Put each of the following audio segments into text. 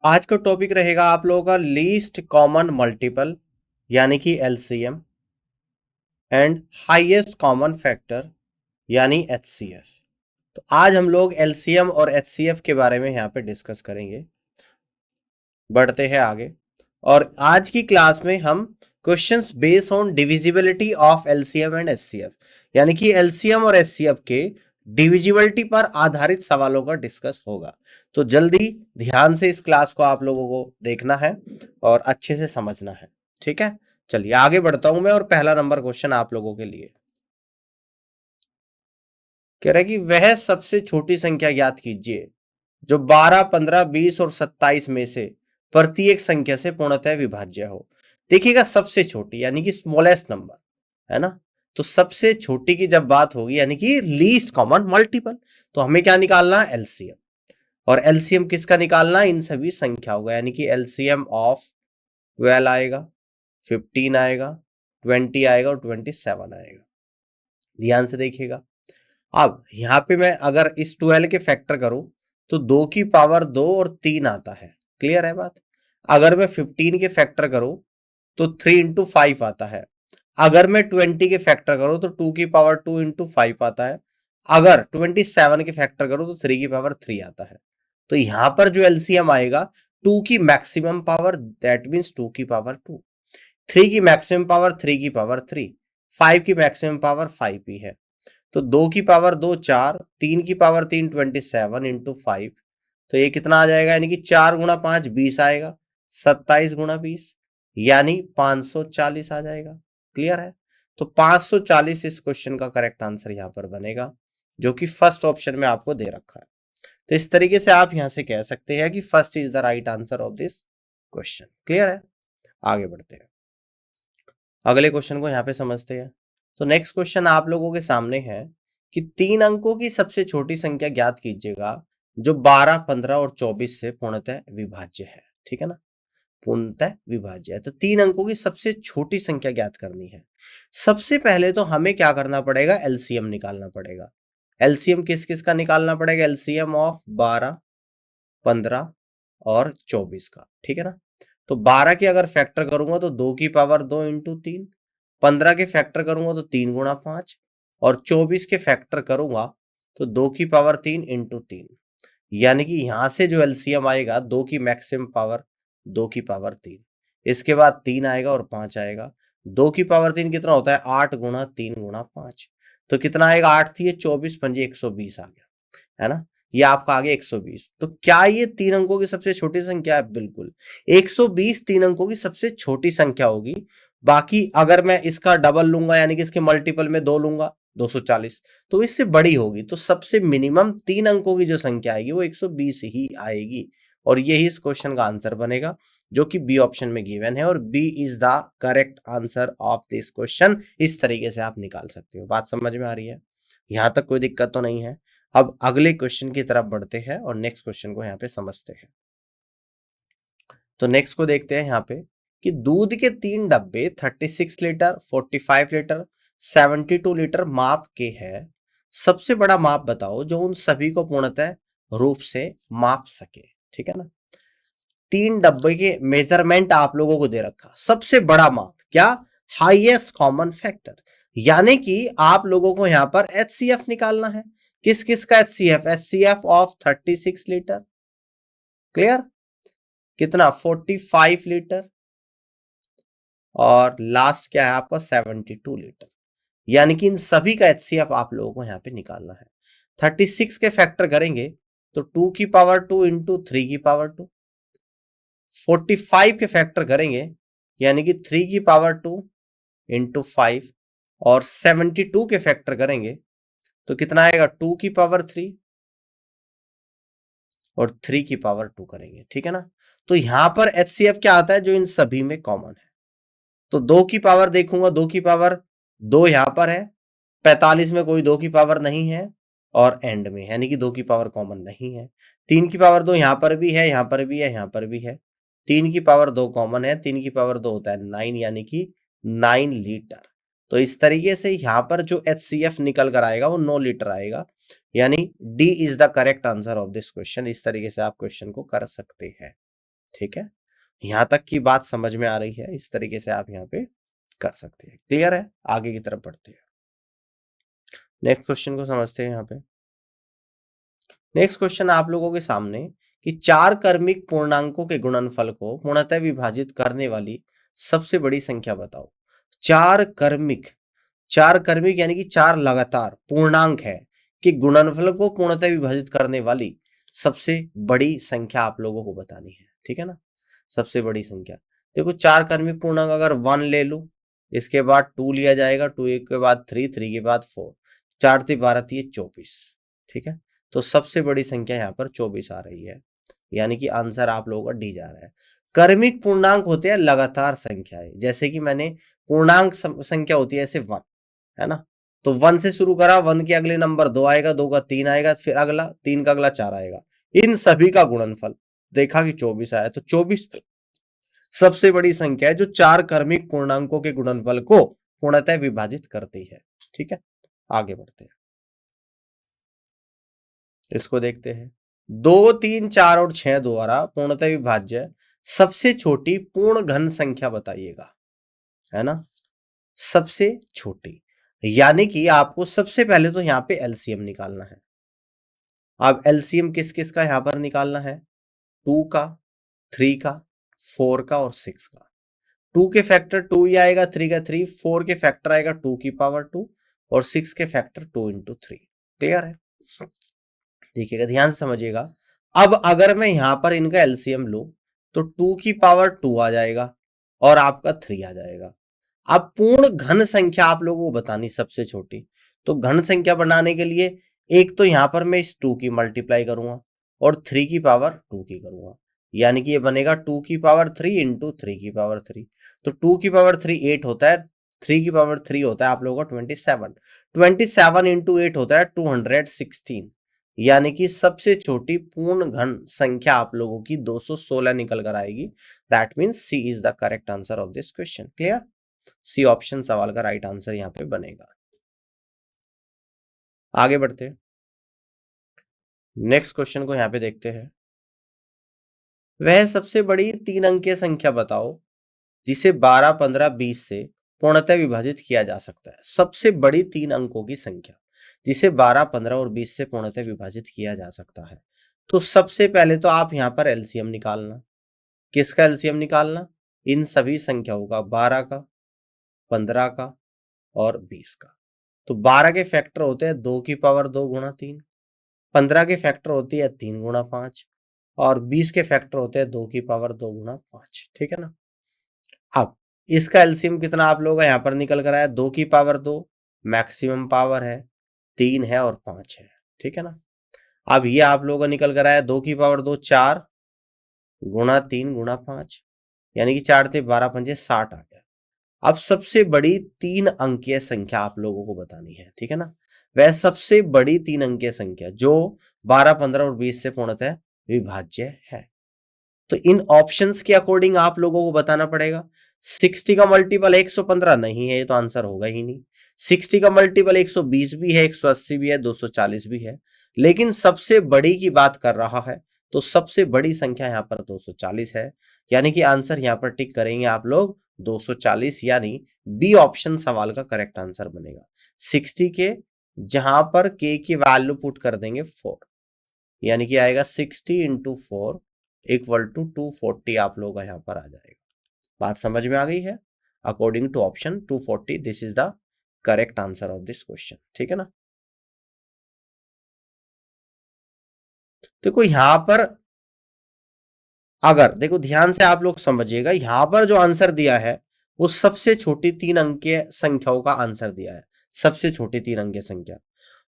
आज का टॉपिक रहेगा आप लोगों का लीस्ट कॉमन मल्टीपल यानी कि LCM and highest common factor यानी एचसीएफ। तो आज हम लोग एलसीएम और एचसीएफ के बारे में यहाँ पे डिस्कस करेंगे। बढ़ते हैं आगे और आज की क्लास में हम questions based on divisibility of LCM and HCF यानी कि एलसीएम और एचसीएफ के डिविजिबिलिटी पर आधारित सवालों का डिस्कस होगा। तो जल्दी ध्यान से इस क्लास को आप लोगों को देखना है और अच्छे से समझना है। ठीक है, चलिए आगे बढ़ता हूं मैं और पहला नंबर क्वेश्चन आप लोगों के लिए कह रहा है कि वह सबसे छोटी संख्या ज्ञात कीजिए जो 12, 15, 20 और 27 में से प्रत्येक संख्या से पूर्णतः विभाज्य हो। देखिएगा सबसे छोटी यानी कि स्मॉलेस्ट नंबर है ना। तो सबसे छोटी की जब बात होगी यानी कि लीस्ट कॉमन मल्टीपल, तो हमें क्या निकालना है? एलसीएम। और एलसीएम किसका निकालना है? इन सभी संख्याओं का, यानी कि एलसीएम ऑफ 12 आएगा, 15 आएगा, 20 आएगा और 27 आएगा। ध्यान से देखिएगा। अब यहां पे मैं अगर इस 12 के फैक्टर करूं तो 2 की पावर 2 और 3 आता है। क्लियर है बात? अगर मैं 15 के फैक्टर करूं तो 3 इंटू 5 आता है। अगर मैं 20 के फैक्टर करूं तो 2 की पावर 2 इंटू 5 आता है। अगर 27 के फैक्टर करूं तो 3 की पावर 3 आता है। तो यहां पर जो एलसीएम आएगा 2 की मैक्सिमम पावर, दैट मीन्स 2 की पावर 2, 3 की मैक्सिमम पावर 3 की पावर 3, 5 की मैक्सिमम पावर 5 ही है। तो 2 की पावर 2 4, 3 की पावर 3 27 इंटू 5। तो ये कितना आ जाएगा? यानी कि 4 गुणा 5 20 आएगा, 27 गुणा 20 यानी 540 आ जाएगा। क्लियर है? तो 540 इस क्वेश्चन का करेक्ट आंसर यहां पर बनेगा, जो कि फर्स्ट ऑप्शन में आपको दे रखा है। तो इस तरीके से आप यहां से कह सकते हैं कि first is the right answer of this question. Clear है? आगे बढ़ते हैं, अगले क्वेश्चन को यहाँ पे समझते हैं। तो नेक्स्ट क्वेश्चन आप लोगों के सामने है कि 3 अंकों की सबसे छोटी संख्या ज्ञात कीजिएगा जो 12, 15 और 24 से पूर्णतः विभाज्य है। ठीक है ना, पूर्णतः विभाज्य है। तो 3 अंकों की सबसे छोटी संख्या ज्ञात करनी है। सबसे पहले तो हमें क्या करना पड़ेगा? एलसीएम निकालना पड़ेगा। एलसीएम किस किस का निकालना पड़ेगा? एलसीएम ऑफ 12, 15 और 24 का। ठीक है ना। तो 12 के अगर फैक्टर करूंगा तो 2 की पावर 2 इंटू 3, 15 के फैक्टर करूंगा तो 3 गुणा 5 और 24 के फैक्टर करूंगा तो 2 की पावर 3 इंटू 3। यानी कि यहां से जो एलसीएम आएगा 2 की मैक्सिमम पावर 2 की पावर 3, इसके बाद 3 आएगा और 5 आएगा। 2 की पावर 3 कितना होता है? 8 गुणा 3 गुणा 5। तो कितना आएगा? 8 थी 24 पंजे 120 आ गया, है ना। ये आपका आगे 120। तो क्या ये 3 अंकों की सबसे छोटी संख्या है? बिल्कुल, 120 3 अंकों की सबसे छोटी संख्या होगी। बाकी अगर मैं इसका डबल लूंगा यानी कि इसके मल्टीपल में 2 लूंगा 240, तो इससे बड़ी होगी। तो सबसे मिनिमम 3 अंकों की जो संख्या आएगी वो 120 ही आएगी और यही इस क्वेश्चन का आंसर बनेगा, जो कि बी ऑप्शन में गिवन है और B is the correct answer of this question. इस तरीके से आप निकाल सकते हो। बात समझ में आ रही है? यहां तक कोई दिक्कत तो नहीं है। अब अगले क्वेश्चन की तरफ बढ़ते हैं और नेक्स्ट क्वेश्चन को यहाँ पे समझते हैं। तो नेक्स्ट को देखते हैं यहाँ पे कि दूध के 3 डब्बे 36 लीटर, 45 लीटर, 72 लीटर माप के हैं। सबसे बड़ा माप बताओ जो उन सभी को पूर्णतः रूप से माप सके। ठीक है ना। 3 डब्बे के मेजरमेंट आप लोगों को दे रखा, सबसे बड़ा माप क्या? Highest common factor. यानी कि आप लोगों को यहां पर एचसीएफ निकालना है। किस किस का HCF? HCF of 36 litre. Clear? कितना? 45 लीटर। और लास्ट क्या है आपका? 72 लीटर। यानी कि इन सभी का एचसीएफ आप लोगों को यहाँ पे निकालना है। 36 के फैक्टर करेंगे तो 2 की पावर 2 इंटू 3 की पावर 2। 45 के फैक्टर करेंगे यानी कि 3 की पावर 2 इंटू 5 और 72 के फैक्टर करेंगे तो कितना आएगा? 2 की पावर 3 और 3 की पावर 2 करेंगे। ठीक है ना। तो यहां पर एचसीएफ क्या आता है? जो इन सभी में कॉमन है। तो 2 की पावर देखूंगा, 2 की पावर 2 यहां पर है, 45 में कोई 2 की पावर नहीं है और एंड में यानी कि 2 की पावर कॉमन नहीं है। 3 की पावर 2 यहां पर भी है, यहां पर भी है, यहां पर भी है। 3 की पावर 2 कॉमन है, 3 की पावर 2 होता है 9 यानी कि 9 लीटर। तो इस तरीके से यहां पर जो एचसीएफ निकल कर आएगा वो 9 लीटर आएगा। यानी D is the correct answer of this question. इस तरीके से आप क्वेश्चन को कर सकते हैं। ठीक है, यहां तक की बात समझ में आ रही है, इस तरीके से आप यहाँ पे कर सकते हैं। क्लियर है? आगे की तरफ बढ़ते हैं, नेक्स्ट क्वेश्चन को समझते हैं। यहाँ पे नेक्स्ट क्वेश्चन आप लोगों के सामने कि चार क्रमिक पूर्णांकों के गुणनफल को पूर्णतः विभाजित करने वाली सबसे बड़ी संख्या बताओ। चार क्रमिक यानी कि चार लगातार पूर्णांक है कि गुणनफल को पूर्णतः विभाजित करने वाली सबसे बड़ी संख्या आप लोगों को बतानी है। ठीक है ना, सबसे बड़ी संख्या। देखो चार क्रमिक पूर्णांक अगर 1 ले लूं, इसके बाद 2 लिया जाएगा, 2 के बाद 3, 3 के बाद 4, 4 × 12 = 24। ठीक है, तो सबसे बड़ी संख्या यहाँ पर 24 आ रही है, यानी कि आंसर आप लोगों का डी जा रहा है। क्रमिक पूर्णांक होते हैं लगातार संख्याएं, जैसे कि मैंने पूर्णांक संख्या होती है ऐसे 1, है ना, तो 1 से शुरू करा, 1 के अगले नंबर 2 आएगा, 2 का 3 आएगा, फिर अगला 3 का अगला 4 आएगा, इन सभी का गुणनफल देखा कि 24 आया, तो 24 सबसे बड़ी संख्या है जो चार क्रमिक पूर्णांकों के गुणनफल को पूर्णतः विभाजित करती है। ठीक है, आगे बढ़ते हैं, इसको देखते हैं। 2, 3, 4 और 6 द्वारा पूर्णतः विभाज्य सबसे छोटी पूर्ण घन संख्या बताइएगा, है ना, सबसे छोटी, यानी कि आपको सबसे पहले तो यहाँ पे एलसीएम निकालना है। अब एलसीएम किस किस का यहाँ पर निकालना है? 2 का, 3 का, 4 का और 6 का। 2 के फैक्टर 2 ही आएगा, 3 का 3, 4 के फैक्टर आएगा 2 की पावर 2 और 6 के फैक्टर 2 × 3। क्लियर है? देखिएगा, ध्यान से समझिएगा। अब अगर मैं यहां पर इनका एलसीएम लूं तो 2 की पावर 2 आ जाएगा और आपका 3 आ जाएगा। अब पूर्ण घन संख्या आप लोगों को बतानी सबसे छोटी, तो घन संख्या बनाने के लिए एक तो यहां पर मैं इस 2 की मल्टीप्लाई करूंगा और 3 की पावर 2 की करूंगा, यानी कि ये बनेगा 2 की पावर 3 × 3 की पावर 3। तो 2 की पावर 3 8 होता है, 3 की पावर 3 होता है आप लोगों का 27, 27 × 8 होता है 216, यानी कि सबसे छोटी पूर्ण घन संख्या आप लोगों की 216 निकल कर आएगी। That means C is the correct answer of this question. Clear? C option सवाल का राइट आंसर यहां पे बनेगा। आगे बढ़ते हैं, नेक्स्ट क्वेश्चन को यहां पे देखते हैं। वह सबसे बड़ी 3 अंकीय संख्या बताओ जिसे 12, 15, 20 से पूर्णतः विभाजित किया जा सकता है। सबसे बड़ी 3 अंकों की संख्या जिसे 12, 15 और 20 से पूर्णतः विभाजित किया जा सकता है। तो सबसे पहले तो आप यहां पर एलसीएम निकालना। किसका एलसीएम निकालना? इन सभी संख्याओं का, 12 का, 15 का और 20 का। तो 12 के फैक्टर होते हैं 2 की पावर 2 × 3, 15 के फैक्टर होती है 3 × 5 और 20 के फैक्टर होते हैं 2 की पावर 2 × 5। ठीक है ना, अब इसका एलसीएम कितना आप लोगों का यहाँ पर निकल कर आया? 2 की पावर 2 मैक्सिमम पावर है, 3 है और 5 है। ठीक है ना, अब ये आप लोगों का निकल कर आया 2 की पावर 2 4 × 3 × 5, यानी कि 4 × 12 × 5 60 आ गया। अब सबसे बड़ी 3 अंकीय संख्या आप लोगों को बतानी है। ठीक है ना, वह सबसे बड़ी 3 अंकीय संख्या जो 12, 15 और 20 से पूर्णतः विभाज्य है। तो इन ऑप्शंस के अकॉर्डिंग आप लोगों को बताना पड़ेगा। 60 का मल्टीपल 115 नहीं है, ये तो आंसर होगा ही नहीं। 60 का मल्टीपल 120 भी है, 180 भी है, 240 भी है, लेकिन सबसे बड़ी की बात कर रहा है तो सबसे बड़ी संख्या यहाँ पर 240 है, यानी कि आंसर यहाँ पर टिक करेंगे आप लोग 240, यानी बी ऑप्शन सवाल का करेक्ट आंसर बनेगा। 60 के जहां पर के की वैल्यू पुट कर देंगे 4, यानी कि आएगा 60 × 4 = 240 आप लोगों का यहाँ पर आ जाएगा। बात समझ में आ गई है? According to option 240 this is the correct answer of this question. ठीक है ना, देखो यहां पर अगर देखो ध्यान से आप लोग समझिएगा, यहां पर जो आंसर दिया है वो सबसे छोटी 3 अंकीय संख्याओं का आंसर दिया है, सबसे छोटी 3 अंकीय संख्या,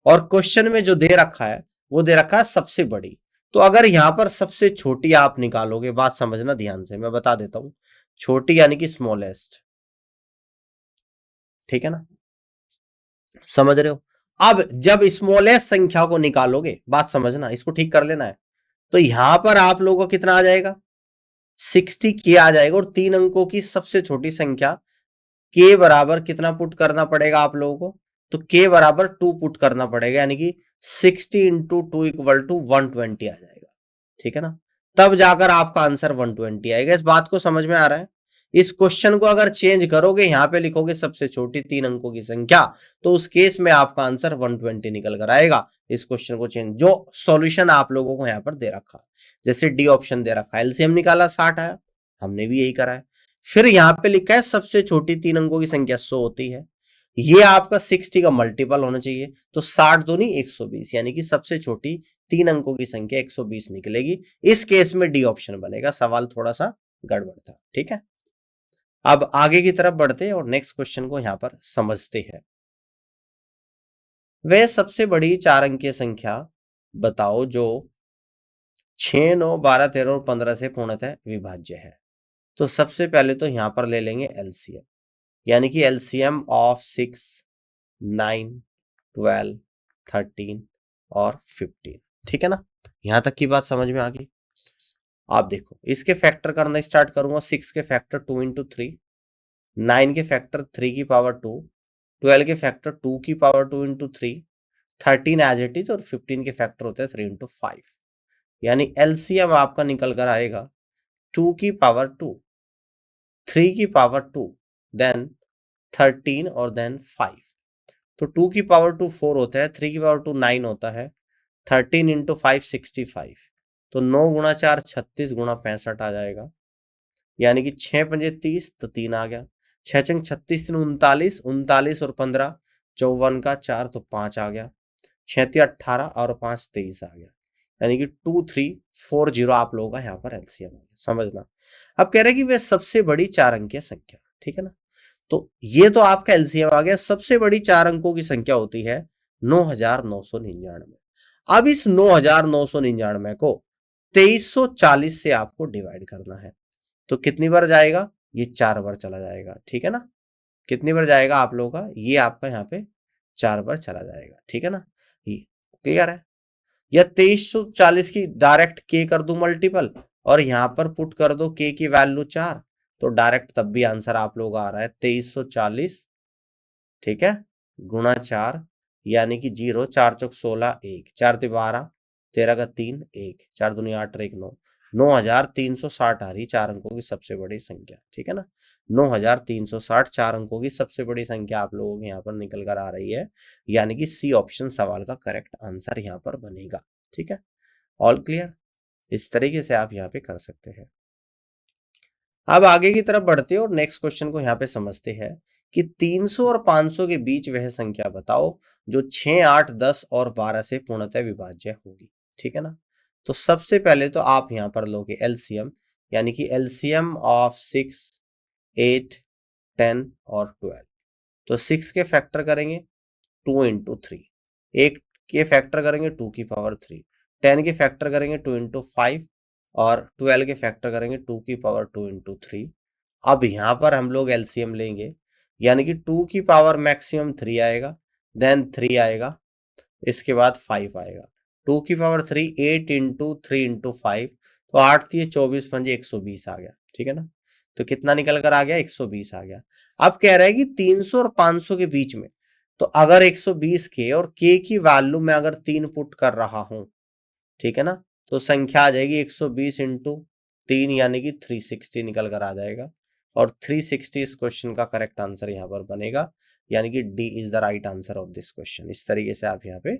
और क्वेश्चन में जो दे रखा है वो दे रखा है सबसे बड़ी। तो अगर यहां पर सबसे छोटी आप निकालोगे, बात समझना ध्यान से, मैं बता देता हूं, छोटी यानी कि स्मॉलेस्ट। ठीक है ना, समझ रहे हो? अब जब स्मॉलेस्ट संख्या को निकालोगे, बात समझना, इसको ठीक कर लेना है, तो यहां पर आप लोगों को कितना आ जाएगा? 60 के आ जाएगा, और 3 अंकों की सबसे छोटी संख्या के बराबर कितना पुट करना पड़ेगा आप लोगों को? तो के बराबर 2 पुट करना पड़ेगा, यानी कि 60 × 2 = 120 आ जाएगा। ठीक है ना, तब जाकर आपका आंसर 120 आएगा। इस बात को समझ में आ रहा है? इस क्वेश्चन को अगर चेंज करोगे, यहां पे लिखोगे सबसे छोटी 3 अंकों की संख्या, तो उस केस में आपका आंसर 120 निकल कर आएगा। इस क्वेश्चन को चेंज, जो सॉल्यूशन आप लोगों को यहाँ पर दे रखा, जैसे डी ऑप्शन दे रखा है, एलसीएम निकाला 60 आया, हमने भी यही करा है। फिर यहाँ पे लिखा है सबसे छोटी 3 अंकों की संख्या 100 होती है, ये आपका 60 का मल्टीपल होना चाहिए, तो 60 दूनी 120, यानी कि सबसे छोटी 3 अंकों की संख्या 120 निकलेगी। इस केस में डी ऑप्शन बनेगा। सवाल थोड़ा सा गड़बड़ था, ठीक है। अब आगे की तरफ बढ़ते हैं और नेक्स्ट क्वेश्चन को यहां पर समझते हैं। वह सबसे बड़ी 4 अंकीय संख्या बताओ जो 6, 9, 12, 13 और 15 से पूर्णतः विभाज्य है। तो सबसे पहले तो यहां पर ले लेंगे एलसीएम, यानी कि एलसीएम ऑफ 6, 9, 12, 13 और 15, ठीक है ना। यहां तक की बात समझ में आ गई। आप देखो, इसके फैक्टर करना स्टार्ट करूंगा। 6 के फैक्टर 2 इंटू 3, 9 के फैक्टर 3 की पावर 2, 12 के फैक्टर 2 की power 2 into 3, 13 as it is, और 15 के फैक्टर होते हैं 3 इंटू 5। यानी एलसीएम आपका निकल कर आएगा 2 की पावर 2, 3 की पावर 2, देन 13 और देन 5। तो 2 की पावर 2 4 होता है, 3 की पावर 2 9 होता है, 13 इंटू 5 65। तो 9 गुणा 4 36 गुणा 65 आ जाएगा, यानी कि 6 पंजे 30, तो 3 आ गया। 6 चंग 36, 39, 39 और 15 54 का 4, तो 5 आ गया। 6 18 और 5 23 आ गया, यानी कि 2340 आप लोगों का यहाँ पर एलसीएम आ गया। समझना, अब कह रहे हैं कि वह सबसे बड़ी 4 अंकीय संख्या, ठीक है ना। तो ये तो आपका एलसीएम आ गया। सबसे बड़ी 4 अंकों की संख्या होती है 9999। अब इस 9999 को 2340 से आपको डिवाइड करना है, तो कितनी बार जाएगा? ये 4 बार चला जाएगा, ठीक है ना। कितनी बार जाएगा आप लोगों का? ये आपका यहाँ पे 4 बार चला जाएगा, ठीक है ना। ये क्लियर है? या 2340 की डायरेक्ट के कर दू मल्टीपल, और यहां पर पुट कर दो के की वैल्यू 4, तो डायरेक्ट तब भी आंसर आप लोग आ रहा है 2340, ठीक है, गुणा 4, यानी कि 0, 4 चौक 16, 1, 4 12, 13 का 3, 1, 4 दूनी 8 और 1 9, 9360 आ रही 4 अंकों की सबसे बड़ी संख्या, ठीक है ना। 9360 4 अंकों की सबसे बड़ी संख्या आप लोगों के यहाँ पर निकल कर आ रही है, यानी कि सी ऑप्शन सवाल का करेक्ट आंसर यहाँ पर बनेगा, ठीक है। All clear? इस तरीके से आप यहाँ पे कर सकते हैं। अब आगे की तरफ बढ़ते हैं और नेक्स्ट क्वेश्चन को यहाँ पे समझते हैं कि 300 और 500 के बीच वह संख्या बताओ जो 6, 8, 10 और 12 से पूर्णतः विभाज्य होगी, ठीक है ना। तो सबसे पहले तो आप यहाँ पर लोगे एलसीएम, यानी कि एलसीएम ऑफ 6, 8, 10 और 12। तो 6 के फैक्टर करेंगे 2 इंटू 3, 8 के फैक्टर करेंगे 2 की पावर 3, 10 के फैक्टर करेंगे 2 इंटू 5, और 12 के फैक्टर करेंगे 2 की पावर 2 इंटू 3। अब यहाँ पर हम लोग एलसीएम लेंगे, यानी कि 2 की पावर मैक्सिमम 3 आएगा, देन 3 आएगा, इसके बाद 5 आएगा। 2 की पावर 3, 8 इंटू 3 इंटू 5, तो 8 थी 24 पंजे 120 आ गया, ठीक है ना। तो कितना निकल कर आ गया? 120 आ गया। अब कह रहा है कि 300 और 500 के बीच में, तो अगर 120 के और के की वैल्यू में अगर 3 पुट कर रहा हूं, ठीक है ना, तो संख्या आ जाएगी 120 इंटू 3, यानी कि 360 निकल कर आ जाएगा, और 360 इस क्वेश्चन का करेक्ट आंसर यहाँ पर बनेगा, यानी कि D is the right answer of this question. इस तरीके से आप यहाँ पे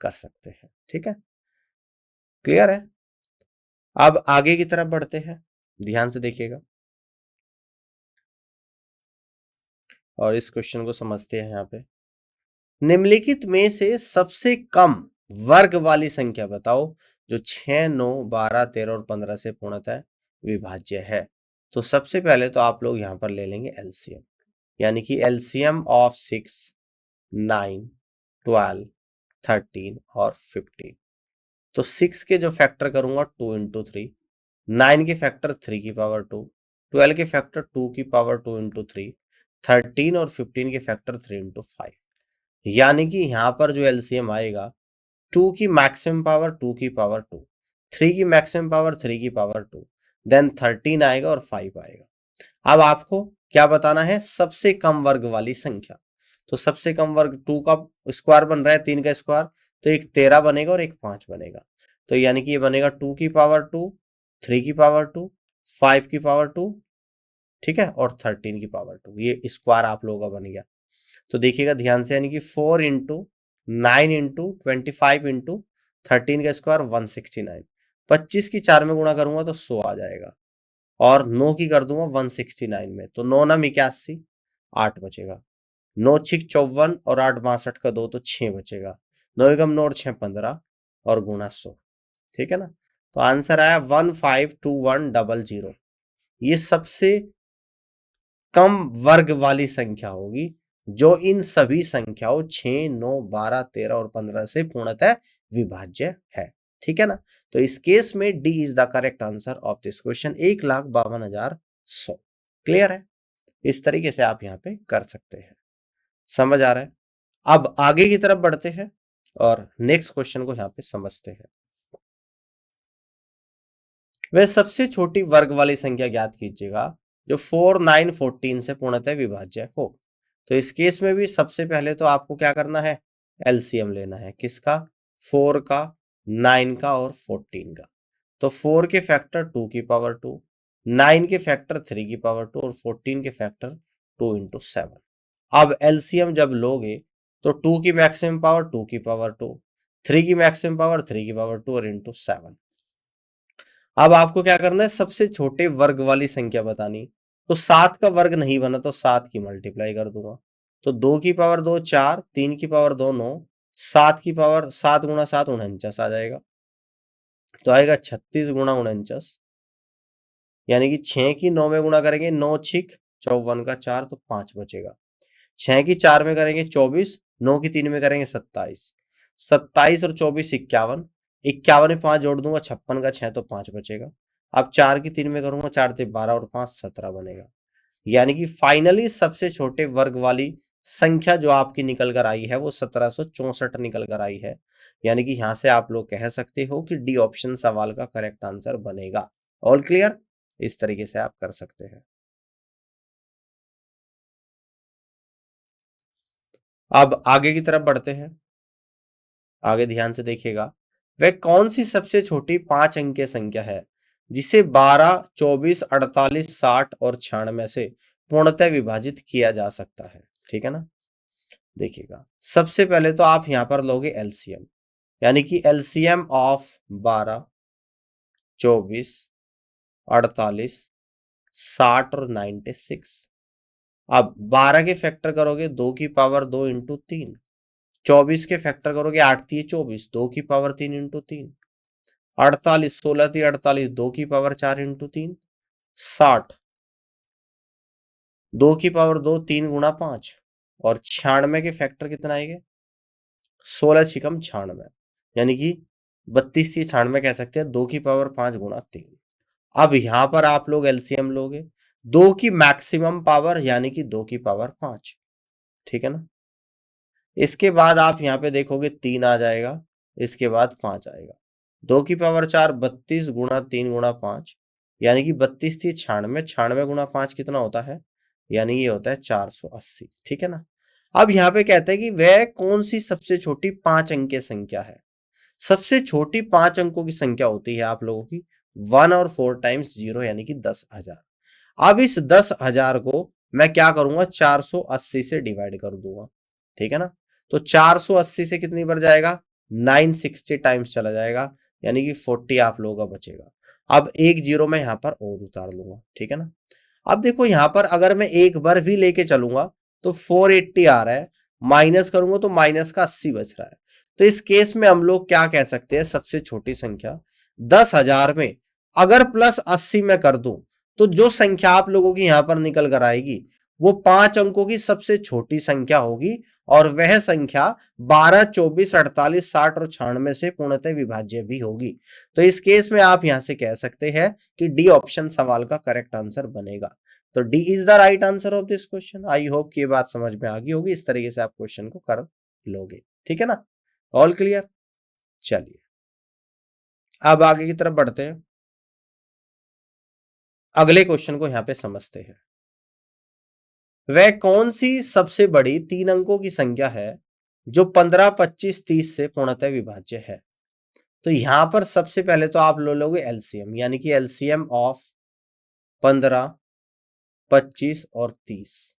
कर सकते हैं, ठीक है, क्लियर है। अब आगे की तरफ बढ़ते हैं, ध्यान से देखिएगा और इस क्वेश्चन को समझते हैं। यहाँ पे निम्नलिखित में से सबसे कम वर्ग वाली संख्या बताओ जो 6, 9, 12, 13 और 15 से पूर्णतः विभाज्य है। तो सबसे पहले तो आप लोग यहाँ पर ले लेंगे एलसीएम, यानी कि एलसीएम ऑफ 6, 9, 12, 13 और 15। तो 6 के जो फैक्टर करूंगा 2 इंटू 3, 9 के फैक्टर 3 की पावर 2, 12 के फैक्टर 2 की पावर 2 इंटू 3, 13 और 15 के फैक्टर 3 इंटू 5। यानी कि यहां पर जो एलसीएम आएगा 2 की मैक्सिमम पावर 2 की पावर 2, 3 की मैक्सिमम पावर 3 की पावर 2, देन 13 आएगा और 5 आएगा। अब आपको क्या बताना है? सबसे कम वर्ग वाली संख्या। तो सबसे कम वर्ग 2 का स्क्वायर बन रहा है, 3 का स्क्वायर, तो एक 13 बनेगा और एक 5 बनेगा। तो यानी कि ये बनेगा 2 की पावर 2, 3 की पावर 2, 5 की पावर 2, ठीक है, और 13 की पावर 2, ये स्क्वायर आप लोगों का बन गया। तो देखिएगा ध्यान से, यानी कि 4 इंटू 9 इंटू 25 इंटू 13 का स्क्वायर 169। 25 की 4 में गुणा करूंगा तो 100 आ जाएगा, और 9 की कर दूंगा 169 में, तो 9 नम 81, 8 बचेगा। 9 छिक 54 और 8 62 का 2, तो 6 बचेगा। 9 एकम 9 और 6 15 और गुणा 100, ठीक है ना। तो आंसर आया 152100। ये सबसे कम वर्ग वाली संख्या होगी जो इन सभी संख्याओं 6, 9, 12, 13 और 15 से पूर्णतः विभाज्य है, ठीक है ना। तो इस केस में D is the correct answer of this question, 1,52,100। Clear है? इस तरीके से आप यहाँ पे कर सकते हैं। समझ आ रहा है? अब आगे की तरफ बढ़ते हैं और नेक्स्ट क्वेश्चन को यहाँ पे समझते हैं। वह सबसे छोटी वर्ग वाली संख्या ज्ञात कीजिएगा जो 4, 9, 14 से पूर्णतः विभाज्य हो। तो इस केस में भी सबसे पहले तो आपको क्या करना है, एलसीएम लेना है। किसका? 4 का, 9 का और 14 का। तो 4 के फैक्टर 2 की पावर 2, 9 के फैक्टर 3 की पावर 2 और 14 के फैक्टर 2 इंटू 7। अब एलसीएम जब लोगे तो 2 की मैक्सिमम पावर 2 की पावर 2, 3 की मैक्सिमम पावर 3 की पावर 2 और इंटू 7। अब आपको क्या करना है, सबसे छोटे वर्ग वाली संख्या बतानी। तो 7 का वर्ग नहीं बना तो 7 की मल्टीप्लाई कर दूंगा। तो 2 की पावर 2 4, 3 की पावर 2 9, 7 की पावर 7 गुणा 7 49 आ जाएगा। तो आएगा 36 गुणा 49, यानी कि 6 की 9 में गुणा करेंगे, 9 छिक 54 का 4, तो 5 बचेगा। 6 की 4 में करेंगे 24, 9 की 3 में करेंगे 27, 27 और 24 51, 51 में 5 जोड़ दूंगा 56 का 6, तो 5 बचेगा। अब 4 की 3 में करूंगा 4 ते 12 और 5 17 बनेगा। यानी कि फाइनली सबसे छोटे वर्ग वाली संख्या जो आपकी निकल कर आई है वो 1764 निकल कर आई है। यानी कि यहां से आप लोग कह सकते हो कि डी ऑप्शन सवाल का करेक्ट आंसर बनेगा। All clear? इस तरीके से आप कर सकते हैं। अब आगे की तरफ बढ़ते हैं। आगे ध्यान से देखिएगा, वह कौन सी सबसे छोटी 5 अंकीय संख्या है जिसे 12, 24, 48, 60 और 96 से पूर्णतः विभाजित किया जा सकता है, ठीक है ना। देखिएगा, सबसे पहले तो आप यहां पर लोगे एलसीएम, यानी कि एलसीएम ऑफ 12, 24, 48, 60 और 96। अब 12 के फैक्टर करोगे 2 की पावर 2 इंटू 3, 24 के फैक्टर करोगे 8 3 24, 2 की पावर 3 इंटू 3, 48 16 3 48, 2 की पावर 4 इंटू 3, 60 2 की पावर 2 3 गुणा 5, और 96 के फैक्टर कितना आएंगे, 16 छिकम 96, यानी कि 32 थी 96 कह सकते हैं, 2 की पावर 5 गुणा 3। अब यहां पर आप लोग एलसीएम लोगे, 2 की मैक्सिमम पावर यानी कि 2 की पावर 5, ठीक है ना। इसके बाद आप यहाँ पे देखोगे 3 आ जाएगा, इसके बाद 5 आएगा, 2 की पावर 4 32 गुणा 3 गुणा 5, यानी कि 32 थी 96, 96 गुणा 5 कितना होता है, यानी ये होता है 480, ठीक है ना। अब यहाँ पे कहते हैं कि वह कौन सी सबसे छोटी 5 अंकीय संख्या है। सबसे छोटी 5 अंकों की संख्या होती है आप लोगों की 1 और 4 टाइम्स 0, यानी कि 10,000। अब इस 10,000 को मैं क्या करूंगा, 480 से डिवाइड कर दूंगा, ठीक है ना। तो 480 से कितनी बार जाएगा, 960 टाइम्स चला जाएगा, यानी कि 40 आप लोगों का बचेगा। अब एक जीरो मैं यहां पर और उतार लूंगा, ठीक है ना। अब देखो यहां पर अगर मैं एक बार भी लेके चलूंगा तो 480 आ रहा है, माइनस करूंगा तो माइनस का 80 बच रहा है। तो इस केस में हम लोग क्या कह सकते हैं, सबसे छोटी संख्या 10,000 में अगर प्लस 80 में कर दूं तो जो संख्या आप लोगों की यहां पर निकल कर आएगी वो 5 अंकों की सबसे छोटी संख्या होगी, और वह संख्या 12, 24, 48, 60 और 96 से पूर्णतः विभाज्य भी होगी। तो इस केस में आप यहां से कह सकते हैं कि डी ऑप्शन सवाल का करेक्ट आंसर बनेगा। तो D is the right answer of this question. I hope कि ये बात समझ में आ गई होगी, इस तरीके से आप क्वेश्चन को कर लोगे, ठीक है ना। All clear? चलिए अब आगे की तरफ बढ़ते हैं, अगले क्वेश्चन को यहां पे समझते हैं। वह कौन सी सबसे बड़ी 3 अंकों की संख्या है जो 15, 25, 30 से पूर्णतः विभाज्य है। तो यहां पर सबसे पहले तो आप ले लोगे एलसीएम, यानी कि एलसीएम ऑफ 15, 25 और 30।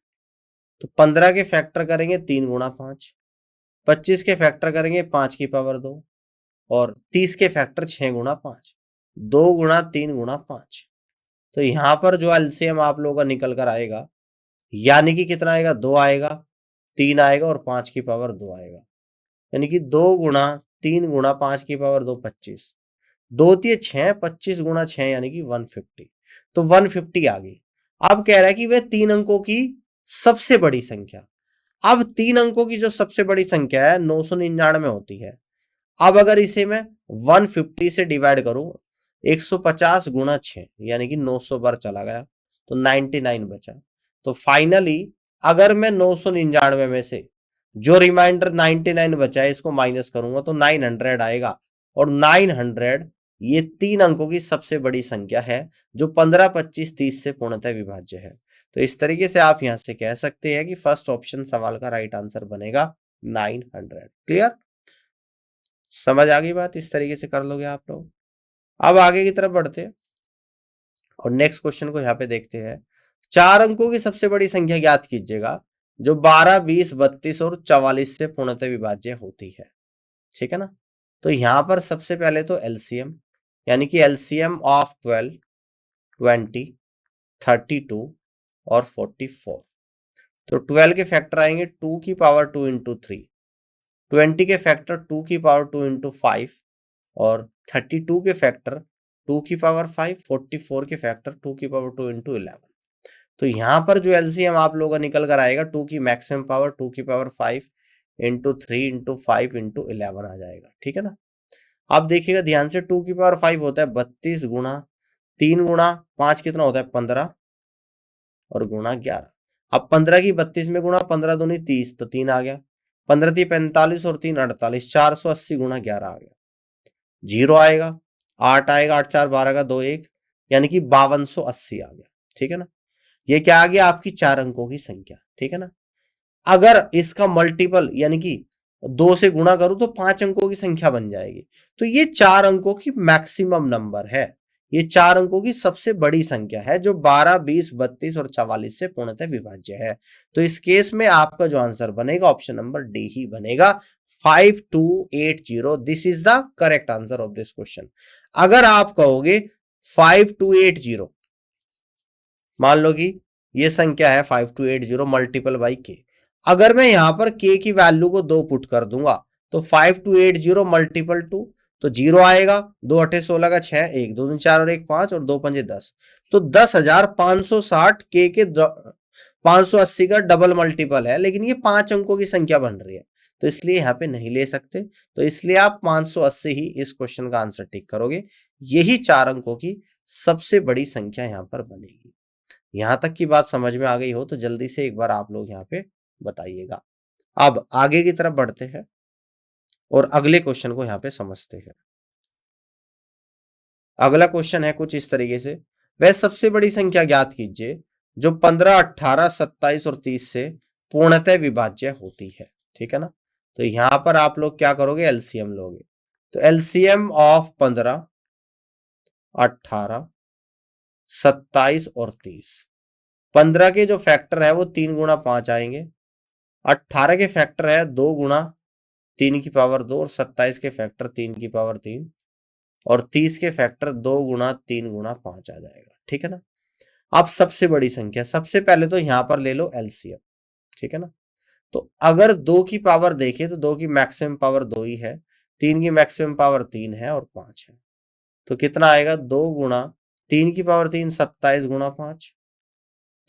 तो 15 के फैक्टर करेंगे 3 गुणा 5, 25 के फैक्टर करेंगे 5 की पावर 2 और 30 के फैक्टर 6 गुणा 5, 2 गुणा 3 गुणा 5। तो यहां पर जो एलसीएम आप लोगों का निकल कर आएगा, यानी कि कितना आएगा, 2 आएगा, 3 आएगा और 5 की पावर 2 आएगा। यानी कि 2 गुणा 3 गुणा 5 की पावर 2 25, 2 तिये 6, 25 गुणा 6 यानी कि 150। तो 150 आ गई। अब कह रहा है कि वह 3 अंकों की सबसे बड़ी संख्या। अब 3 अंकों की जो सबसे बड़ी संख्या है 999 होती है। अब अगर इसे मैं 150 से डिवाइड करूं, 150 गुणा 6 यानी कि 900 बार चला गया तो 99 बचा। तो फाइनली अगर मैं 999 में से जो रिमाइंडर 99 बचा है इसको माइनस करूंगा तो 900 आएगा। और 900 ये 3 अंकों की सबसे बड़ी संख्या है जो 15, 25, 30 से पूर्णतः विभाज्य है। तो इस तरीके से आप यहां से कह सकते हैं कि फर्स्ट ऑप्शन सवाल का राइट आंसर बनेगा 900। क्लियर, समझ आ गई बात? इस तरीके से कर लोगे आप लोग। अब आगे की तरफ बढ़ते हैं और नेक्स्ट क्वेश्चन को यहाँ पे देखते हैं। 4 अंकों की सबसे बड़ी संख्या ज्ञात कीजिएगा जो 12, 20, 32 और 44 से पूर्णतः विभाज्य होती है। ठीक है ना? तो यहां पर सबसे पहले तो एलसीएम, यानी कि एलसीएम ऑफ 12, 20, 32 और 44। तो 12 के फैक्टर आएंगे 2 की पावर 2 इंटू 3, 20 के फैक्टर 2 की पावर 2 इंटू 5 और 32 के फैक्टर 2 की पावर 5, 44 के फैक्टर 2 की पावर 2 इंटू 11। तो यहां पर जो एलसीएम आप लोगों का निकल कर आएगा 2 की मैक्सिमम पावर 2 की पावर 5 इंटू 3 इंटू 5 इंटू 11 आ जाएगा। ठीक है ना? आप देखिएगा ध्यान से, 2 की पावर 5 होता है 32 गुणा 3 गुणा 5 कितना होता है 15 और गुणा 11। अब 15 की 32 में गुणा, 15 दूनी 30 तो 3 आ गया, 15 थी 45 और 3 48, 480 गुणा 11 आ गया। 0 आएगा, 8 आएगा, 8 4 12 का 2 1 यानी कि 5280 आ गया। ठीक है ना? ये क्या आ गया, आपकी 4 अंकों की संख्या। ठीक है ना? अगर इसका मल्टीपल यानी कि 2 से गुणा करूं तो 5 अंकों की संख्या बन जाएगी। तो ये 4 अंकों की मैक्सिमम नंबर है, ये 4 अंकों की सबसे बड़ी संख्या है जो 12, 20, 32 और 44 से पूर्णतः विभाज्य है। तो इस केस में आपका जो आंसर बनेगा ऑप्शन नंबर डी ही बनेगा, 5280। This is the correct answer of this question. अगर आप कहोगे 5280, मान लो कि ये संख्या है 5280 मल्टीपल बाई के, अगर मैं यहां पर के की वैल्यू को 2 पुट कर दूंगा तो 5280 मल्टीपल 2 तो 0 आएगा, 2 अठे 16 का 6, 1 2 4 और 1 5 और 2 पंजे 10। तो 10,560 के 580 का डबल मल्टीपल है, लेकिन ये 5 अंकों की संख्या बन रही है तो इसलिए यहां पे नहीं ले सकते। तो इसलिए आप 580 ही इस क्वेश्चन का आंसर टिक करोगे। यही 4 अंकों की सबसे बड़ी संख्या यहां पर बनेगी। यहां तक की बात समझ में आ गई हो तो जल्दी से एक बार आप लोग यहाँ पे बताइएगा। अब आगे की तरफ बढ़ते हैं और अगले क्वेश्चन को यहाँ पे समझते हैं। अगला क्वेश्चन है कुछ इस तरीके से, वह सबसे बड़ी संख्या ज्ञात कीजिए जो 15, 18, 27 और 30 से पूर्णतः विभाज्य होती है। ठीक है ना? तो यहां पर आप लोग क्या करोगे, एलसीएम लोगे। तो एलसीएम ऑफ 15, 18, 27 और 30। 15 के जो फैक्टर है वो 3 गुणा 5 आएंगे, 18 के फैक्टर है 2 गुणा 3 की पावर 2 और 27 के फैक्टर 3 की पावर 3 और 30 के फैक्टर 2 गुणा 3 गुणा 5 आ जाएगा। ठीक है ना? अब सबसे बड़ी संख्या, सबसे पहले तो यहां पर ले लो एलसीएम। ठीक है ना? तो अगर 2 की पावर देखें तो 2 की मैक्सिमम पावर 2 ही है, 3 की मैक्सिमम पावर 3 है और 5 है। तो कितना आएगा, 2 गुणा 3 की पावर 3 27 गुणा 5,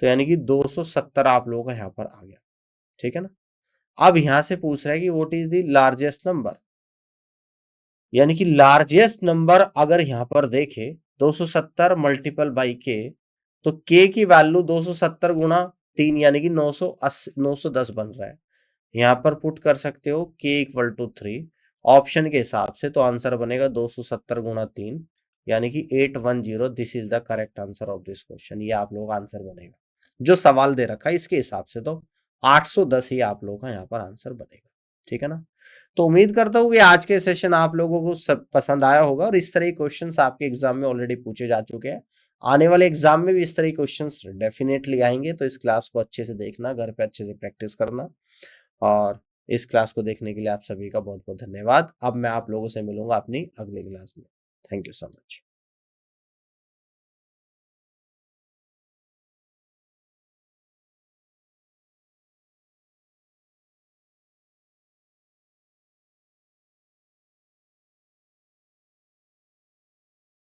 तो यानी कि 270 आप लोगों का यहाँ पर आ गया। ठीक है ना? अब यहां से पूछ रहा है कि what is the largest number, यानी कि लार्जेस्ट नंबर अगर यहां पर देखे 270 मल्टीपल बाई के, तो के की वैल्यू 270 गुणा 3 यानी कि 980 910 बन रहा है। यहां पर पुट कर सकते हो के इक्वल टू 3 ऑप्शन के हिसाब से, तो आंसर बनेगा 270 गुणा 3 यानी कि 810। This is the correct answer of this question. ये आप लोगों का आंसर बनेगा जो सवाल दे रखा है इसके हिसाब से, तो 810 ही आप लोगों का यहाँ पर आंसर बनेगा। ठीक है ना? तो उम्मीद करता हूँ कि आज के सेशन आप लोगों को सब पसंद आया होगा और इस तरह के क्वेश्चंस आपके एग्जाम में ऑलरेडी पूछे जा चुके हैं। आने वाले एग्जाम में भी इस तरह के क्वेश्चंस डेफिनेटली आएंगे, तो इस क्लास को अच्छे से देखना, घर पे अच्छे से प्रैक्टिस करना। और इस क्लास को देखने के लिए आप सभी का बहुत बहुत धन्यवाद। अब मैं आप लोगों से मिलूंगा अपनी अगली क्लास में। Thank you so much.